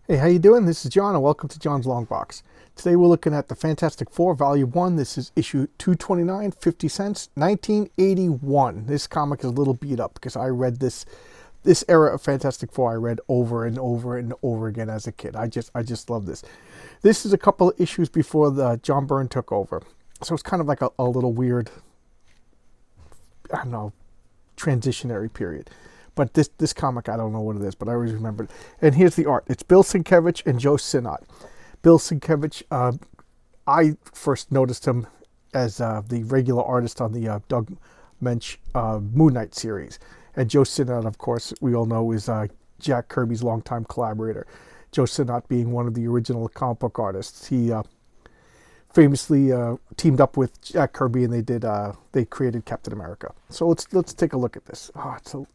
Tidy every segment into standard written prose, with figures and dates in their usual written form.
Hey, how you doing? This is John, and welcome to John's Long Box. Today we're looking at the Fantastic Four, Volume 1. This is issue 229, 50 cents, 1981. This comic is a little beat up because I read this era of Fantastic Four I read over and over and over again as a kid. I just love this. This is a couple of issues before the John Byrne took over. So it's kind of like a little weird, I don't know, transitionary period. But this comic, I don't know what it is, but I always remember it. And here's the art. It's Bill Sienkiewicz and Joe Sinnott. Bill Sienkiewicz, I first noticed him as the regular artist on the Doug Moench Moon Knight series. And Joe Sinnott, of course, we all know is Jack Kirby's longtime collaborator. Joe Sinnott being one of the original comic book artists. He famously teamed up with Jack Kirby, and they created Captain America. So let's take a look at this.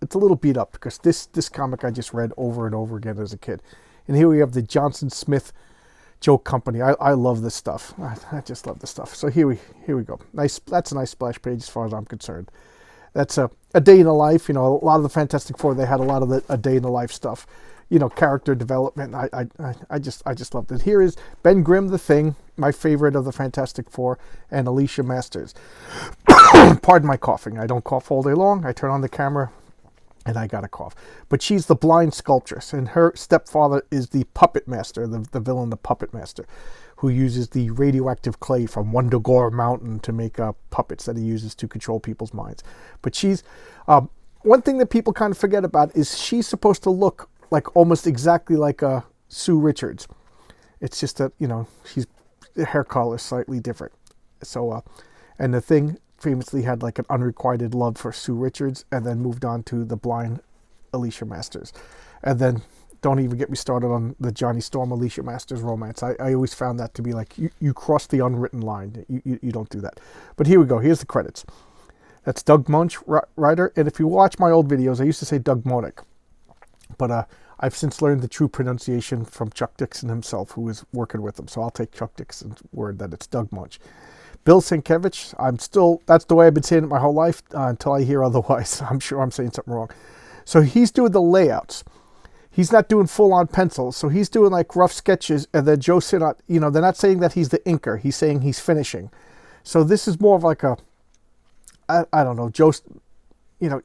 It's a little beat up because this comic I just read over and over again as a kid. And here we have the Johnson Smith Joke Company. I love this stuff. I just love this stuff. So here we go. Nice. That's a nice splash page as far as I'm concerned. That's a day in the life. You know, a lot of the Fantastic Four, they had a lot of a day in the life stuff. You know, character development. I just loved it. Here is Ben Grimm, the Thing, my favorite of the Fantastic Four, and Alicia Masters. Pardon my coughing. I don't cough all day long. I turn on the camera and I got a cough. But she's the blind sculptress, and her stepfather is the puppet master, the villain, the puppet master, who uses the radioactive clay from Wundagore Mountain to make puppets that he uses to control people's minds. But she's one thing that people kind of forget about is she's supposed to look like almost exactly like Sue Richards. It's just that, you know, the hair color is slightly different. So, and the Thing famously had like an unrequited love for Sue Richards, and then moved on to the blind Alicia Masters. And then don't even get me started on the Johnny Storm Alicia Masters romance. I always found that to be like, you cross the unwritten line. You don't do that. But here we go. Here's the credits. That's Doug Moench, writer. And if you watch my old videos, I used to say Doug Moench. But I've since learned the true pronunciation from Chuck Dixon himself, who was working with him. So I'll take Chuck Dixon's word that it's Doug Moench. Bill Sienkiewicz, that's the way I've been saying it my whole life until I hear otherwise. I'm sure I'm saying something wrong. So he's doing the layouts. He's not doing full-on pencils. So he's doing like rough sketches. And then Joe Sinnott, you know, they're not saying that he's the inker. He's saying he's finishing. So this is more of like I don't know, you know,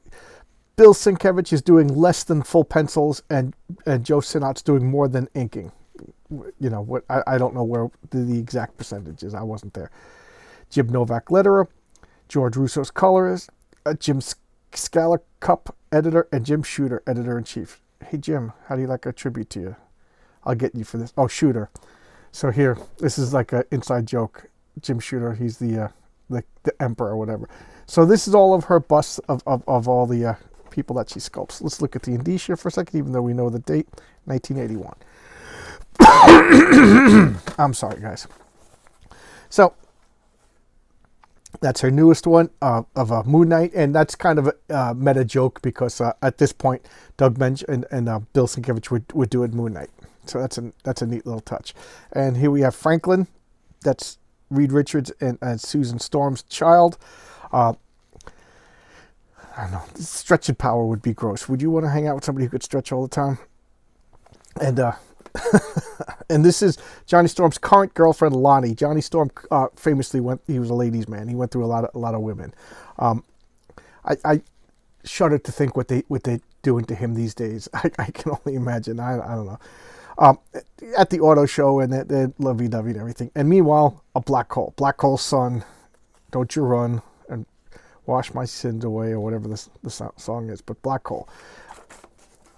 Bill Sienkiewicz is doing less than full pencils, and Joe Sinnott's doing more than inking. You know, what I don't know where the exact percentage is. I wasn't there. Jim Novak letterer, George Russo's colorist, Jim Scalacup editor, and Jim Shooter editor-in-chief. Hey Jim, how do you like a tribute to you? I'll get you for this. Oh, Shooter. So here, this is like an inside joke. Jim Shooter, he's the emperor or whatever. So this is all of her busts of all the people that she sculpts. Let's look at the indicia for a second, even though we know the date, 1981. I'm sorry, guys. So that's her newest one of Moon Knight, and that's kind of a meta joke because at this point, Doug Moench and Bill Sienkiewicz were doing Moon Knight. So that's a neat little touch. And here we have Franklin. That's Reed Richards and Susan Storm's child. I don't know. Stretching power would be gross. Would you want to hang out with somebody who could stretch all the time? And and this is Johnny Storm's current girlfriend, Lonnie. Johnny Storm famously he was a ladies' man. He went through a lot of women. I shudder to think what they're doing to him these days. I can only imagine. I don't know. At the auto show, and they're lovey-dovey and everything. And meanwhile, a black hole. Black hole sun, don't you run, and wash my sins away, or whatever the song is. But black hole.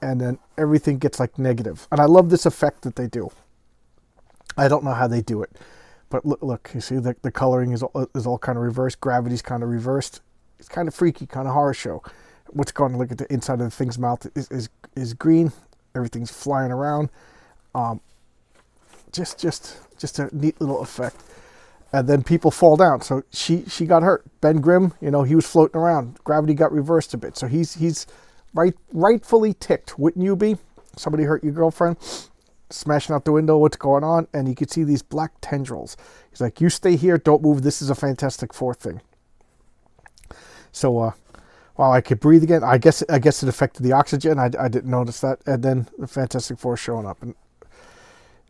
And then everything gets like negative. And I love this effect that they do. I don't know how they do it. But look, you see the coloring is all kind of reversed. Gravity's kind of reversed. It's kind of freaky, kind of horror show. What's going on? Look at the inside of the thing's mouth is green. Everything's flying around. Just a neat little effect. And then people fall down. So she got hurt. Ben Grimm, you know, he was floating around. Gravity got reversed a bit. So he's rightfully ticked. Wouldn't you be? Somebody hurt your girlfriend, smashing out the window. What's going on? And you could see these black tendrils. He's like, you stay here, don't move. This is a Fantastic Four thing. So, wow, I could breathe again. I guess it affected the oxygen. I didn't notice that. And then the Fantastic Four showing up. And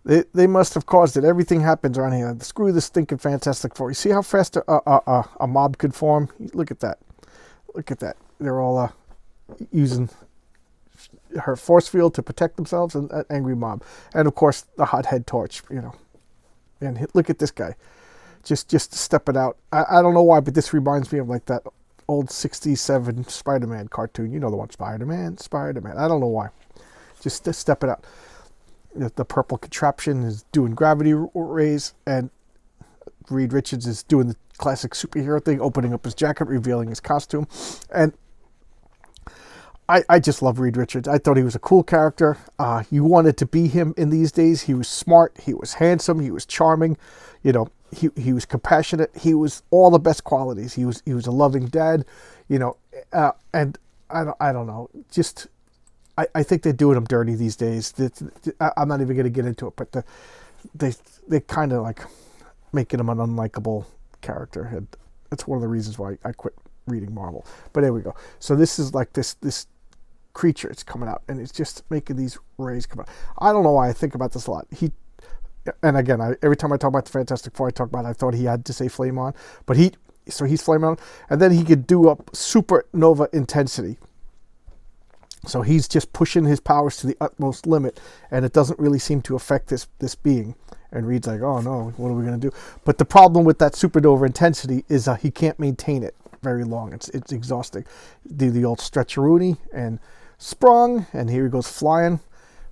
They must have caused it. Everything happens around here. Screw this stinking Fantastic Four. You see how fast a mob could form? Look at that. Look at that. They're all using her force field to protect themselves, and an angry mob. And of course, the hothead torch, you know. And look at this guy. Just stepping out. I don't know why, but this reminds me of like that old 67 Spider-Man cartoon. You know the one, Spider-Man. I don't know why. Just stepping out. The purple contraption is doing gravity rays, and Reed Richards is doing the classic superhero thing, opening up his jacket, revealing his costume. And I just love Reed Richards. I thought he was a cool character. You wanted to be him in these days. He was smart. He was handsome. He was charming. You know, he was compassionate. He was all the best qualities. He was a loving dad. You know, and I don't know. Just I think they're doing him dirty these days. I'm not even going to get into it, but they kind of like making him an unlikable character. And that's one of the reasons why I quit reading Marvel. But there we go. So this is like this creature. It's coming out, and it's just making these rays come out. I don't know why I think about this a lot. And again, every time I talk about the Fantastic Four, I thought he had to say flame on, but he's flame on, and then he could do up supernova intensity. So he's just pushing his powers to the utmost limit, and it doesn't really seem to affect this being. And Reed's like, oh no, what are we going to do? But the problem with that supernova intensity is he can't maintain it very long. It's exhausting. Do the old stretcheroonie and sprung, and here he goes flying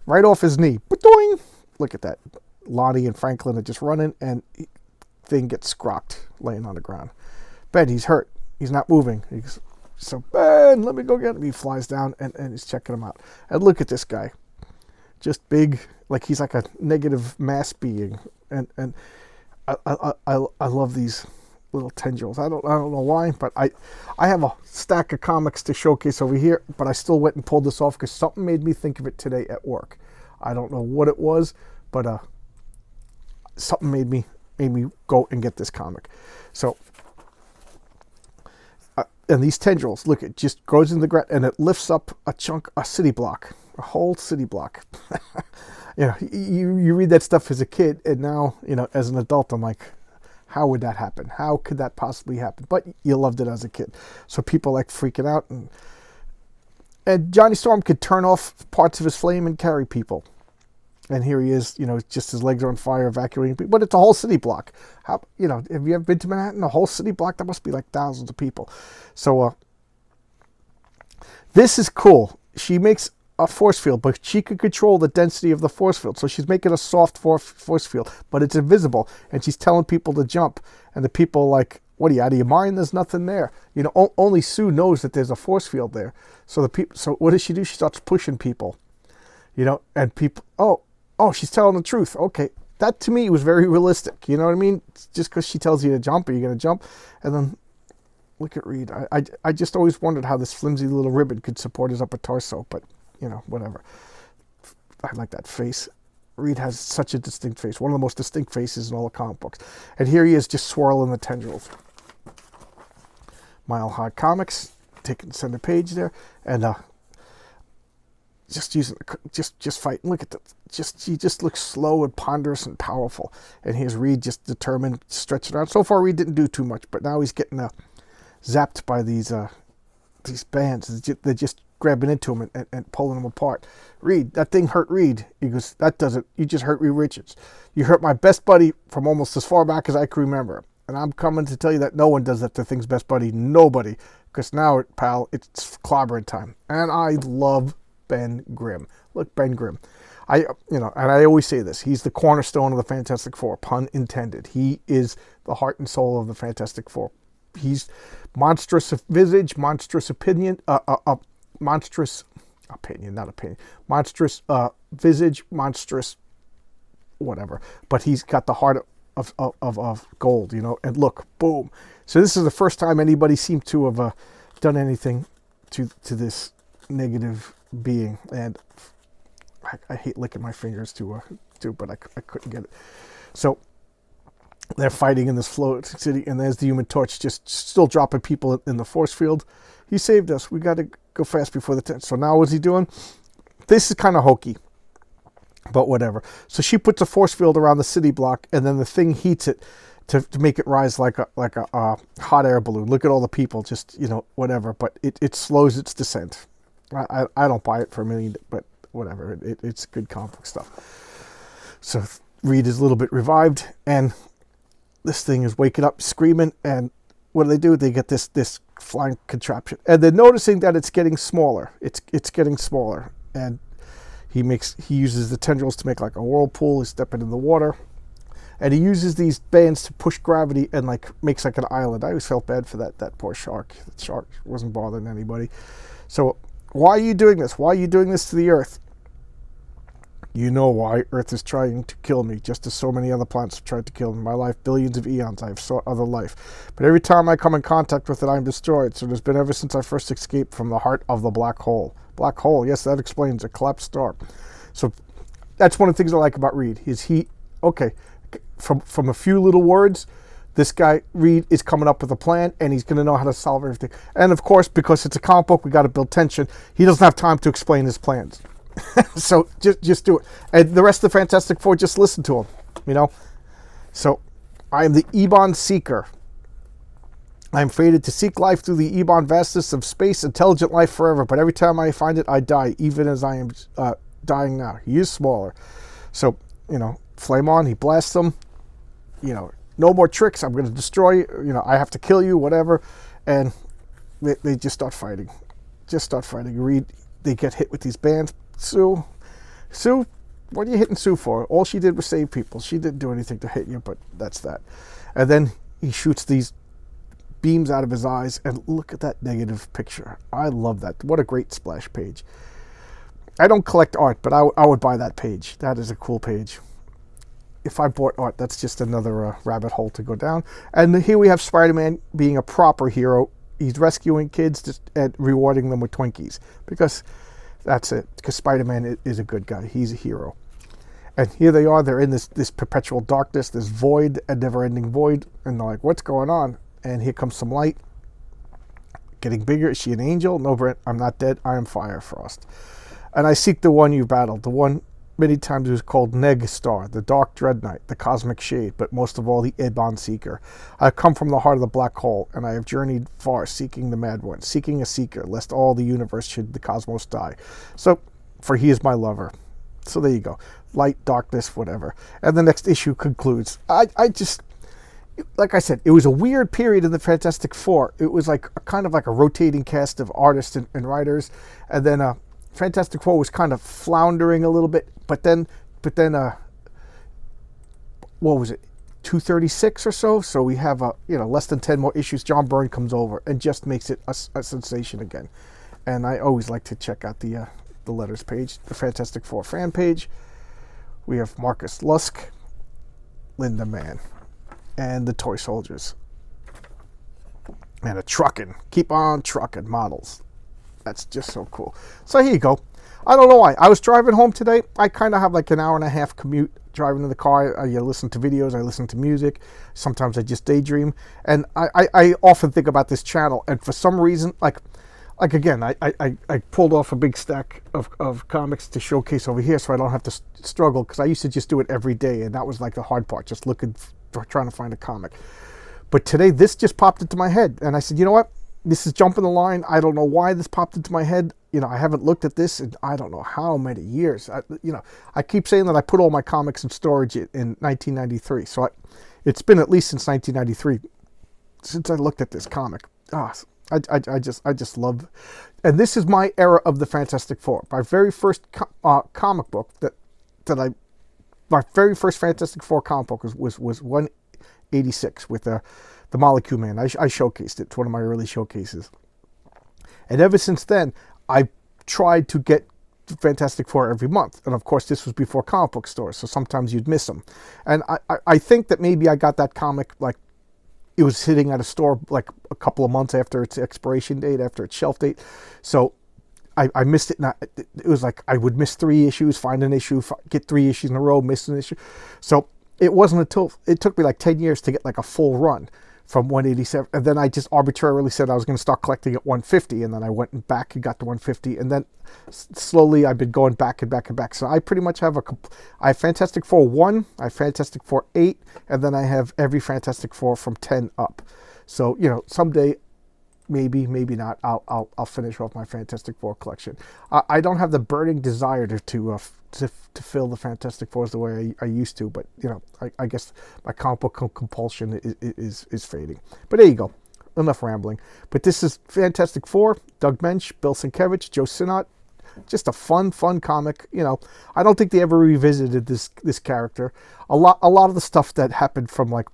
right off his knee. Ba-doing! Look at that. Lonnie and Franklin are just running, and thing gets scrocked laying on the ground. Ben, he's hurt. He's not moving. So, Ben, let me go get him. He flies down, and he's checking him out. And look at this guy. Just big, like he's like a negative mass being. And I love these little tendrils. I don't know why, but I have a stack of comics to showcase over here, but I still went and pulled this off because something made me think of it today at work. I don't know what it was, but something made me go and get this comic. So, and these tendrils, look, it just goes in the ground and it lifts up a city block, a whole city block. You know, you read that stuff as a kid, and now, you know, as an adult, I'm like, how would that happen? How could that possibly happen? But you loved it as a kid. So people like freaking out. And Johnny Storm could turn off parts of his flame and carry people. And here he is, you know, just his legs are on fire, evacuating people. But it's a whole city block. How, you know, have you ever been to Manhattan? A whole city block? That must be like thousands of people. So this is cool. She makes a force field, but she could control the density of the force field. So she's making a soft force field, but it's invisible. And she's telling people to jump. And the people are like, what are you, out of your mind? There's nothing there. You know, only Sue knows that there's a force field there. So so what does she do? She starts pushing people. You know, and people, oh, she's telling the truth. Okay. That to me was very realistic. You know what I mean? Just because she tells you to jump, are you going to jump? And then look at Reed. I just always wondered how this flimsy little ribbon could support his upper torso, but you know, whatever. I like that face. Reed has such a distinct face. One of the most distinct faces in all the comic books. And here he is just swirling the tendrils. Mile High Comics, taking center page there. And just fighting. Look at that. He just looks slow and ponderous and powerful. And here's Reed just determined, stretching out. So far Reed didn't do too much, but now he's getting zapped by these bands. They're just grabbing into him and pulling him apart. Reed, that thing hurt Reed. He goes, that doesn't. You just hurt Reed Richards. You hurt my best buddy from almost as far back as I can remember. And I'm coming to tell you that no one does that to Thing's best buddy. Nobody. Because now, pal, it's clobbering time. And I love Ben Grimm. Look, Ben Grimm. And I always say this. He's the cornerstone of the Fantastic Four. Pun intended. He is the heart and soul of the Fantastic Four. He's monstrous visage, monstrous opinion, monstrous opinion, not opinion, monstrous visage, monstrous whatever. But he's got the heart of gold, you know. And look, boom. So this is the first time anybody seemed to have done anything to this negative being. And I hate licking my fingers too, but I couldn't get it. So they're fighting in this float city, and there's the Human Torch just still dropping people in the force field. He saved us. We got to go fast before the tent. So now what's he doing? This is kind of hokey. But whatever. So she puts a force field around the city block, and then the thing heats it to make it rise like a hot air balloon. Look at all the people, just, whatever. But it slows its descent. I don't buy it for a million, but whatever. It's good comic book stuff. So Reed is a little bit revived, and this thing is waking up, screaming, and what do? They get this flying contraption, and they're noticing that it's getting smaller. It's getting smaller, and he uses the tendrils to make like a whirlpool. He's stepping in the water, and he uses these bands to push gravity and like makes like an island. I always felt bad for that poor shark. The shark wasn't bothering anybody. So why are you doing this? Why are you doing this to the Earth? You know why. Earth is trying to kill me, just as so many other planets have tried to kill me. In my life, billions of eons, I have sought other life. But every time I come in contact with it, I'm destroyed. So it has been ever since I first escaped from the heart of the black hole. Black hole, yes, that explains a collapsed star. So that's one of the things I like about Reed. From a few little words, this guy, Reed, is coming up with a plan, and he's going to know how to solve everything. And of course, because it's a comic book, we got to build tension. He doesn't have time to explain his plans. So just do it. And the rest of the Fantastic Four, just listen to him, So I am the Ebon Seeker. I am fated to seek life through the Ebon vastness of space, intelligent life forever. But every time I find it, I die, even as I am dying now. He is smaller. So, flame on, he blasts them. No more tricks. I'm going to destroy you. I have to kill you, whatever. And they just start fighting. Reed, they get hit with these bands. Sue, what are you hitting Sue for? All she did was save people. She didn't do anything to hit you, but that's that. And then he shoots these beams out of his eyes, and look at that negative picture. I love that. What a great splash page. I don't collect art, but I would buy that page. That is a cool page. If I bought art, that's just another rabbit hole to go down. And here we have Spider-Man being a proper hero. He's rescuing kids and rewarding them with Twinkies, because that's it. Because Spider-Man is a good guy. He's a hero. And here they are. They're in this perpetual darkness, this void, a never-ending void. And they're like, what's going on? And here comes some light. Getting bigger. Is she an angel? No, Brent, I'm not dead. I am Fire Frost. And I seek the one you battled. The one many times was called Neg Star, the Dark Dread Knight, the Cosmic Shade, but most of all, the Ebon Seeker. I have come from the heart of the black hole, and I have journeyed far, seeking the Mad One, seeking a seeker, lest all the universe should the cosmos die. So, for he is my lover. So there you go. Light, darkness, whatever. And the next issue concludes. I just, like I said, it was a weird period in the Fantastic Four. It was like kind of like a rotating cast of artists and writers, and then Fantastic Four was kind of floundering a little bit, but then, what was it, 236 or so? So we have less than 10 more issues. John Byrne comes over and just makes it a sensation again. And I always like to check out the letters page, the Fantastic Four fan page. We have Marcus Lusk, Linda Mann, and the Toy Soldiers, and a truckin', keep on truckin' models. That's just so cool. So here you go. I don't know why. I was driving home today. I kind of have like an hour and a half commute driving in the car. I listen to videos. I listen to music. Sometimes I just daydream. And I often think about this channel. And for some reason, like again, I pulled off a big stack of comics to showcase over here so I don't have to struggle, because I used to just do it every day. And that was like the hard part, just trying to find a comic. But today, this just popped into my head. And I said, you know what? This is jumping the line. I don't know why this popped into my head. I haven't looked at this in I don't know how many years. I keep saying that I put all my comics in storage in 1993. So it's been at least since 1993 since I looked at this comic. I just love. And this is my era of the Fantastic Four. My very first comic book my very first Fantastic Four comic book was 186 with the Molecule Man. I showcased it. It's one of my early showcases. And ever since then, I tried to get Fantastic Four every month. And of course, this was before comic book stores, so sometimes you'd miss them. And I think that maybe I got that comic, like, it was sitting at a store like a couple of months after its expiration date, after its shelf date. So I missed it. It was like I would miss 3 issues, find an issue, get 3 issues in a row, miss an issue. So it wasn't until, it took me like 10 years to get like a full run. from 187, and then I just arbitrarily said I was going to start collecting at 150, and then I went back and got to 150, and then slowly I've been going back and back and back. So I pretty much have I have Fantastic Four 1, I have Fantastic Four 8, and then I have every Fantastic Four from 10 up. So, you know, someday, maybe not, I'll finish off my Fantastic Four collection. I don't have the burning desire to fill the Fantastic Fours the way I used to, but you know, I guess my comic book compulsion is fading. But there you go, enough rambling. But this is Fantastic Four, Doug Moench, Bill Sienkiewicz, Joe Sinnott. Just a fun comic. You know, I don't think they ever revisited this character. A lot of the stuff that happened from like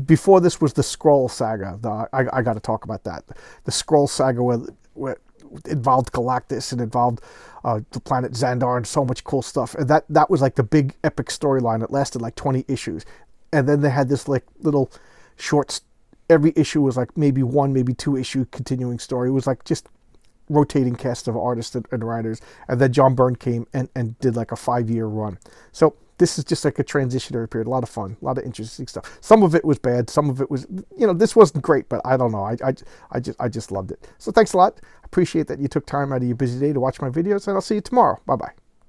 before this was the Skrull saga. I got to talk about that. The Skrull saga where involved Galactus and involved the planet Xandar and so much cool stuff. And that was like the big epic storyline. It lasted like 20 issues. And then they had this like little shorts. Every issue was like maybe 1, maybe 2 issue continuing story. It was like just rotating cast of artists and writers. And then John Byrne came and did like a 5-year run. So this is just like a transitionary period. A lot of fun, a lot of interesting stuff. Some of it was bad. Some of it was, you know, this wasn't great, but I don't know. I just loved it. So thanks a lot. I appreciate that you took time out of your busy day to watch my videos, and I'll see you tomorrow. Bye-bye.